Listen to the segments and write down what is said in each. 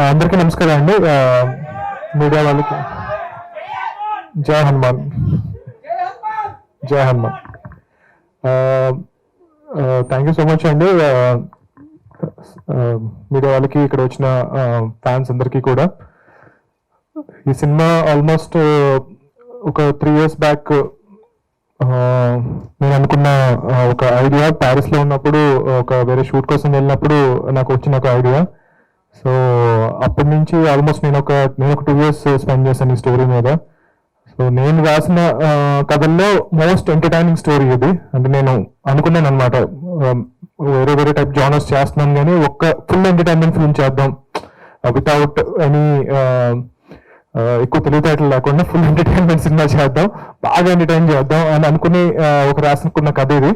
అందరికీ నమస్కారం అండి. మీడియా వాళ్ళకి జై హనుమాన్, జై Hanuman. Thank you so much అండి. మీడియా వాళ్ళకి, ఇక్కడ వచ్చిన ఫ్యాన్స్ అందరికీ కూడా. ఈ సినిమా ఆల్మోస్ట్ ఒక 3 years బ్యాక్ నేను అనుకున్న ఒక ఐడియా. ప్యారిస్లో ఉన్నప్పుడు ఒక వేరే షూట్ కోసం వెళ్ళినప్పుడు నాకు వచ్చిన ఒక ఐడియా. సో అప్పటి నుంచి ఆల్మోస్ట్ నేను ఒక 2 years స్పెండ్ చేశాను ఈ స్టోరీ మీద. సో నేను రాసిన కథల్లో మోస్ట్ ఎంటర్టైనింగ్ స్టోరీ ఇది. అంటే నేను అనుకున్నాను అనమాట, వేరే వేరే టైప్ జానర్స్ చేస్తున్నాను కానీ ఒక్క ఫుల్ ఎంటర్టైన్మెంట్ ఫిల్మ్ చేద్దాం, వితౌట్ ఎనీ ఎక్కువ తెలివితేటలు లేకుండా ఫుల్ ఎంటర్టైన్మెంట్ సినిమా చేద్దాం, బాగా ఎంటర్టైన్ చేద్దాం అని అనుకుని ఒక రాసుకున్న కథ ఇది.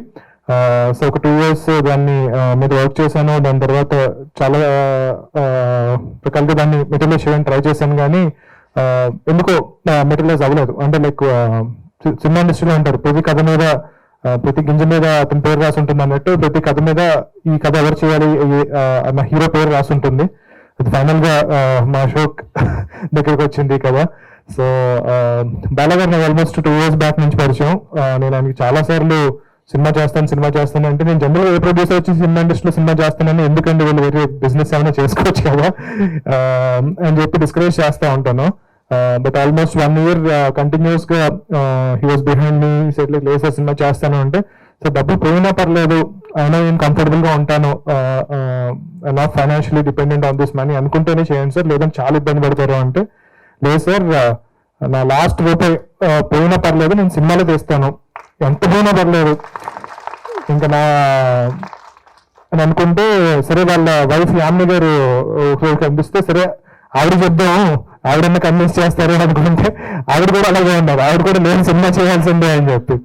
సో ఒక 2 years దాన్ని మీద వర్క్ చేశాను. దాని తర్వాత చాలా రకాలుగా దాన్ని మెటీరియలైజ్ చేయడానికి ట్రై చేశాను కానీ ఎందుకో మెటీరియలైజ్ అవ్వలేదు. అంటే లైక్ సినిమా ఇండస్ట్రీలో అంటారు, ప్రతి కథ మీద ప్రతి గింజ మీద అతని పేరు రాసి ఉంటుంది అన్నట్టు, ప్రతి కథ మీద ఈ కథ ఎవరు చేయాలి అన్న హీరో పేరు రాసి ఉంటుంది. అది ఫైనల్ గా మా అశోక్ దగ్గరకు వచ్చింది కదా. సో బాలగారిని ఆల్మోస్ట్ 2 years బ్యాక్ నుంచి పరిచయం. నేను ఆయనకి చాలా సార్లు సినిమా చేస్తాను అంటే, నేను జనరల్గా ఏ ప్రొడ్యూసర్ వచ్చి సినిమా ఇండస్ట్రీలో సినిమా చేస్తానని, ఎందుకంటే వీళ్ళు వేరే బిజినెస్ ఏమైనా చేసుకోవచ్చు కదా అని చెప్పి డిస్కరేజ్ చేస్తూ ఉంటాను. బట్ ఆల్మోస్ట్ 1 year కంటిన్యూస్ గా he was behind me, set like లేసే సినిమా చేస్తాను అంటే, సో డబ్బులు పోయినా పర్లేదు, అయినా నేను కంఫర్టబుల్ గా ఉంటాను, not financially dependent on this money అనుకుంటేనే చేయండి సార్, లేదంటే చాలా ఇబ్బంది పడతారు అంటే, లేదు సార్ నా లాస్ట్ రూపాయి పోయినా పర్లేదు, నేను సినిమాలో తీస్తాను, ఎంత పోయినా పర్లేదు ఇంకా నా అని అనుకుంటే, సరే వాళ్ళ వైఫ్ యామ్ని గారు కనిపిస్తే, సరే ఆవిడ చెప్దాం, ఆవిడన్నా కన్విన్స్ చేస్తారు అనుకుంటే ఆవిడ కూడా అలాగే ఉన్నారు. ఆవిడ కూడా నేను సినిమా చేయాల్సిందే అని చెప్పి.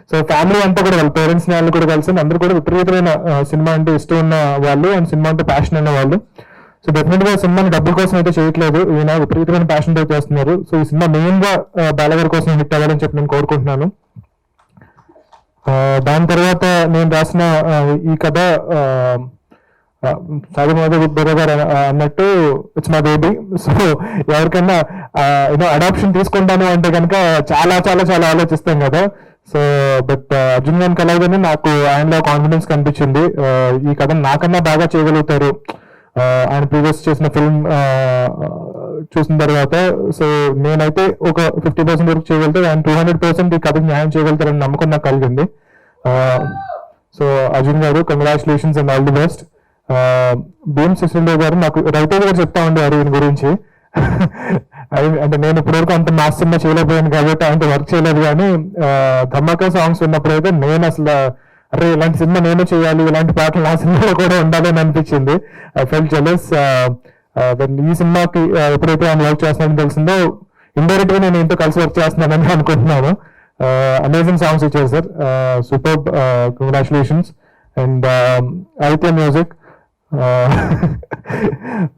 సో ఫ్యామిలీ అంతా కూడా వాళ్ళ పేరెంట్స్ వాళ్ళు కూడా కలిసి అందరూ కూడా విపరీతమైన సినిమా అంటే ఇష్టం ఉన్న వాళ్ళు అండ్ సినిమా అంటే ప్యాషన్ ఉన్న వాళ్ళు. సో డెఫినెట్ గా సినిమాని డబ్బుల కోసం అయితే చేయట్లేదు, ఈయన విపరీతమైన ప్యాషన్ తో చేస్తున్నారు. సో ఈ సినిమా మెయిన్ గా బాలగారి కోసం హిట్ అవ్వాలని చెప్పి నేను కోరుకుంటున్నాను. దాని తర్వాత నేను రాసిన ఈ కథ గారు అన్నట్టు ఇట్స్ మై బేబీ. సో ఎవరికైనా అడాప్షన్ తీసుకుంటాను అంటే కనుక చాలా చాలా చాలా ఆలోచిస్తాం కదా. సో బట్ అర్జున్ గారికి అలాగనే నాకు ఆయనలో కాన్ఫిడెన్స్ కనిపించింది. ఈ కథ నాకన్నా బాగా చేయగలుగుతారు ఆయన ప్రీవియస్ చేసిన ఫిల్మ్ చూసిన తర్వాత. సో నేనైతే ఒక 50% వరకు చేయగలుగుతాను, ఆయన 200% ఈ కథకు న్యాయం చేయగలుగుతారని నమ్మకం నాకు కలిగింది. So Arjun garu, congratulations and all the best. Bheem Ceciroleo garu నాకు రైటర్ గారు చెప్తా ఉండేవారు ఈయన గురించి. అంటే నేను ఇప్పటివరకు అంత మాస్ సినిమా చేయలేకపోయాను కాబట్టి అంత వర్క్ చేయలేదు, కానీ ధమాకా సాంగ్స్ ఉన్నప్పుడైతే నేను అసలు అరే ఇలాంటి సినిమా నేను చేయాలి, ఇలాంటి పాటలు నా సినిమాలో కూడా ఉండాలని అనిపించింది. I felt jealous. ఈ సినిమాకి ఎప్పుడైతే ఆయన వర్క్ చేస్తున్నానని తెలిసిందో, ఇండైరెక్ట్ గా నేను ఎంతో కలిసి వర్క్ చేస్తున్నానని అనుకుంటున్నాను. అమేజింగ్ సాంగ్స్ ఇచ్చారు sir, super, congratulations. And Aditya music,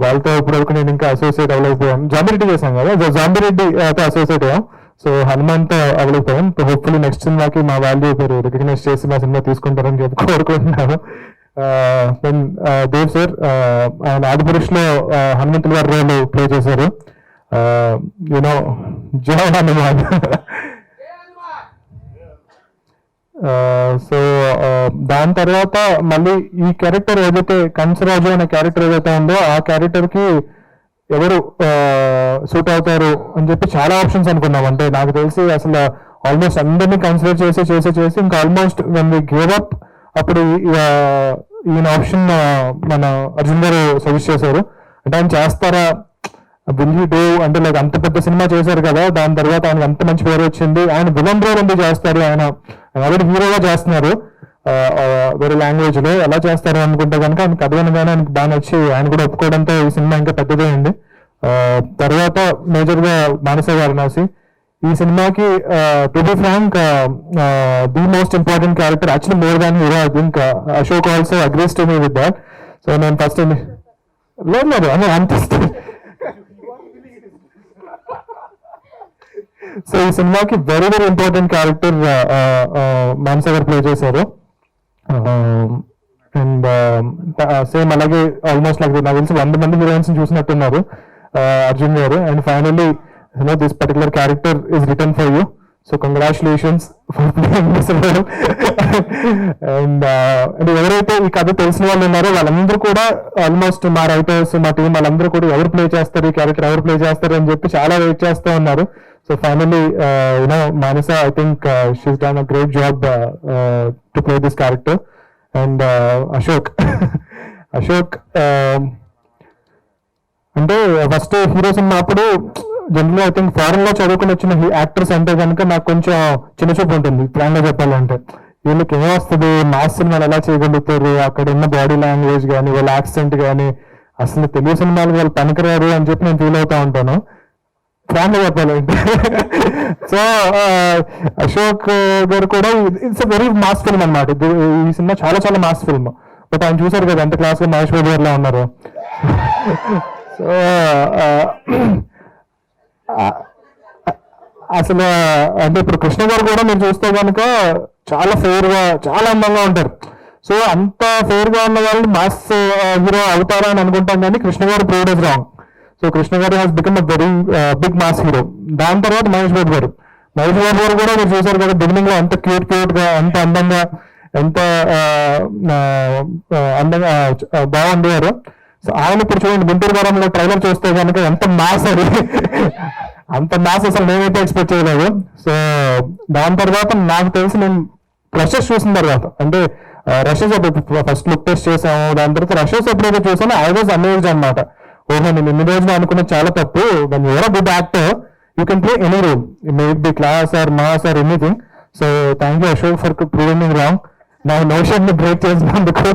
వాళ్ళతో ఇప్పటివరకు నేను ఇంకా అసోసియేట్ అవ్వలేకపోయాను. జాంబిరెడ్డి చేశాను కదా, జాంబిరెడ్డితో అసోసియేట్ అయ్యాం. సో హనుమాన్తో అవ్వలేకపోయాం. హోప్ఫుల్లీ నెక్స్ట్ సినిమాకి మా వాల్యూ మీరు రికగ్నైజ్ చేసి మా సినిమా తీసుకుంటారని చెప్పి కోరుకుంటున్నాను. దేవ్ సార్, ఆయన ఆదిపురుషులో హనుమంతుల గారి రోల్ ప్లే చేశారు. యూనో జై హనుమాన్. సో దాని తర్వాత మళ్ళీ ఈ క్యారెక్టర్ ఏదైతే కంచరాజు అనే క్యారెక్టర్ ఏదైతే ఉందో, ఆ క్యారెక్టర్ కి ఎవరు సూట్ అవుతారు అని చెప్పి చాలా ఆప్షన్స్ అనుకున్నాం. అంటే నాకు తెలిసి అసలు ఆల్మోస్ట్ అందరినీ కన్సిడర్ చేసి ఇంకా almost when we give up, అప్పుడు ఈయన ఆప్షన్ మన అర్జున్ గారు సజెస్ట్ చేశారు. అంటే ఆయన చేస్తారా, విల్ యూ డూ అంటే లైక్ అంత పెద్ద సినిమా చేశారు కదా, దాని తర్వాత ఆయనకు అంత మంచి పేరు వచ్చింది, ఆయన విలన్ రోల్ ఎందుకు చేస్తారు, ఆయన ఆల్రెడీ హీరోగా చేస్తున్నారు వేరే లాంగ్వేజ్ లో, ఎలా చేస్తారు అనుకుంటే కనుక ఆయన కథ వినగానే ఆయనకు బాగా నచ్చి ఆయన కూడా ఒప్పుకోవడంతో ఈ సినిమా ఇంకా పెద్దదైంది. తర్వాత మేజర్ గా మానస వారణాసి. ఈ సినిమాకి to be frank the most important character, actually more than hero. I think Ashok also agrees to me with that. So నేను ఫస్ట్ లేదు అని అనిపిస్తుంది. సో ఈ సినిమాకి very very important character Manasa garu play చేశారు. అండ్ సేమ్ అలాగే ఆల్మోస్ట్ లైక్ నాకు తెలిసి 100 మంది హీరోయిన్స్ చూసినట్టున్నారు Arjun garu. And finally this particular character is return for you. So congratulations for playing this role. And ఎవరైతే ఈ కథ తెలిసిన వాళ్ళు ఉన్నారో వాళ్ళందరూ కూడా ఆల్మోస్ట్ మా రైటర్స్ మా టీం వాళ్ళందరూ కూడా ఎవరు ప్లే చేస్తారు, ఈ క్యారెక్టర్ ఎవరు ప్లే చేస్తారు అని చెప్పి చాలా వెయిట్ చేస్తూ ఉన్నారు. So finally Manasa I think she's done a great job to play this character. And Ashok అంటే ఫస్ట్ హీరో సినిమా అప్పుడు జనరల్గా ఐ థింక్ ఫారెన్ లో చదువుకుని వచ్చిన యాక్టర్స్ అంటే కనుక నాకు కొంచెం చిన్న చూపు ఉంటుంది ప్లాన్ గా చెప్పాలంటే. వీళ్ళకి ఏమొస్తుంది, మాస్ సినిమాలు ఎలా చేయగలుగుతారు, అక్కడ ఉన్న బాడీ లాంగ్వేజ్ కానీ వాళ్ళ యాక్సెంట్ కానీ అసలు తెలుగు సినిమాలు వాళ్ళు పనికిరారు అని చెప్పి నేను ఫీల్ అవుతా ఉంటాను ప్లాన్ గా చెప్పాలంటే. సో అశోక్ గారు కూడా it's a very mass film అనమాట. ఈ సినిమా చాలా చాలా మాస్ ఫిల్మ్. బట్ ఆయన చూసారు కదా ఎంత క్లాస్ గా మహేష్ బాబు గారిలా ఉన్నారు. సో అసలు అంటే ఇప్పుడు కృష్ణ గారు కూడా మీరు చూస్తే కనుక చాలా ఫెయిర్ గా చాలా అందంగా ఉంటారు. సో అంత ఫెయిర్ గా ఉన్న వాళ్ళు మాస్ హీరో అవుతారా అని అనుకుంటాం, కానీ Krishna garu proved is wrong. So Krishna garu has become a very big mass hero. దాని తర్వాత మహేష్ బాబు గారు కూడా మీరు చూసారు కదా బిగినింగ్ లో ఎంత క్యూట్ గా ఎంత అందంగా ఎంత అందంగా బాగుండేవారు. సో ఆయన ఇప్పుడు చూడండి గుంటూరు వారంలో ట్రైలర్ చూస్తే కనుక ఎంత మాస్ అది, అంత మాస్ అసలు నేనైతే ఎక్స్పెక్ట్ చేయలేదు. సో దాని తర్వాత నాకు తెలిసి నేను రషెస్ చూసిన తర్వాత అంటే రషెస్ ఫస్ట్ లుక్ టెస్ట్ చేసాము, దాని తర్వాత రషెస్ ఎప్పుడైతే చూసానో ఐ వాజ్ అమేజ్డ్ అనమాట. ఓహో నేను ఇన్ని రోజులు అనుకున్నది చాలా తప్పు. When you're a good actor you can play any role, may it be class or mass or anything. So thank you Ashok for proving me wrong. నా నోషన్ ని బ్రేక్ చేసినందుకు.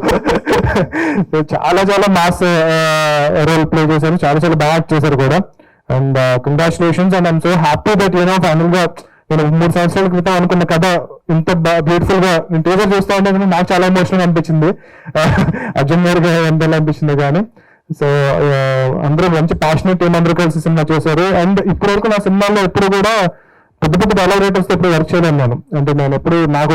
సో చాలా చాలా మాస్ రోల్ ప్లే చేశారు, చాలా చాలా బాగా act చేశారు కూడా. And congratulations. And I'm so happy that final గా నేను 3 సంవత్సరాల క్రితం అనుకున్న కథ ఇంత బ్యూటిఫుల్ గా నేను టీజర్ చూస్తూ ఉంటే నాకు చాలా ఎమోషనల్ అనిపించింది. అర్జున్ గారికి ఎంత అనిపించింది కానీ. సో అందరూ మంచి ప్యాషనెట్ టీం అందరూ కలిసి సినిమా చేశారు. అండ్ ఇప్పటి వరకు నా సినిమాలో ఎప్పుడు కూడా పెద్ద పెద్ద డైలాగ్ రైటర్స్ ఎప్పుడు వర్క్ చేయలేను నేను. అంటే నేను ఎప్పుడు నాకు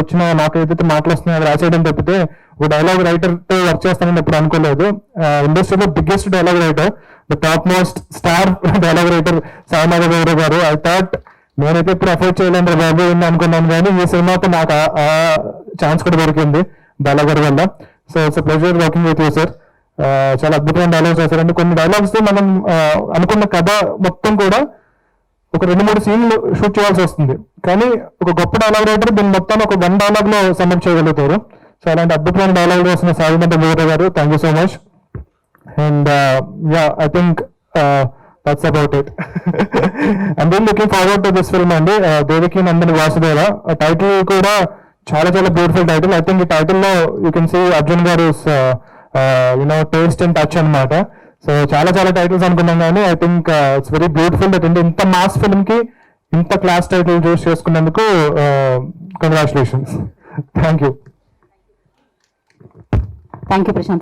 ఏదైతే మాటలు వస్తున్నాయో అది రాసేయడం తప్పితే ఒక డైలాగ్ రైటర్ తో వర్క్ చేస్తానని ఎప్పుడు అనుకోలేదు. ఇండస్ట్రీలో biggest dialogue writer, the top most star dialogue writer Sainatha Gourav garu. I thought నేనైతే ఇప్పుడు అఫోర్డ్ చేయలేను బాబు అనుకున్నాను, కానీ ఈ సినిమాతో నాకు ఆ ఛాన్స్ కూడా దొరికింది డైలాగ్ గారి వల్ల. So it's pleasure working with you sir. చాలా అద్భుతమైన డైలాగ్స్ వేశారండి. కొన్ని డైలాగ్స్ మనం అనుకున్న కథ మొత్తం కూడా ఒక 2-3 సీన్లు షూట్ చేయాల్సి వస్తుంది, కానీ ఒక గొప్ప డైలాగ్ రైటర్ దీన్ని మొత్తం ఒక 1 డైలాగ్ లో సబ్మిట్ చేయగలుగుతారు. సో అలాంటి అద్భుతమైన డైలాగ్ వేసిన సాయినాథ గౌరవ్ గారు, thank you so much. And yeah I think that's about it. I'm really looking forward to this film అండి. దేవకి నందన్ వాసుదేవ టైటిల్ కూడా చాలా చాలా బ్యూటిఫుల్ టైటిల్. ఐ థింక్ ఈ టైటిల్ లో you can see Arjun garu taste and touch అనమాట. So చాలా చాలా titles అనుకున్నాం, కానీ I think it's very beautiful that ఇంత మాస్ ఫిల్మ్ కి ఇంత క్లాస్ టైటిల్ చూస్ చేసుకున్నందుకు congratulations. Thank you. Thank you Prashanth.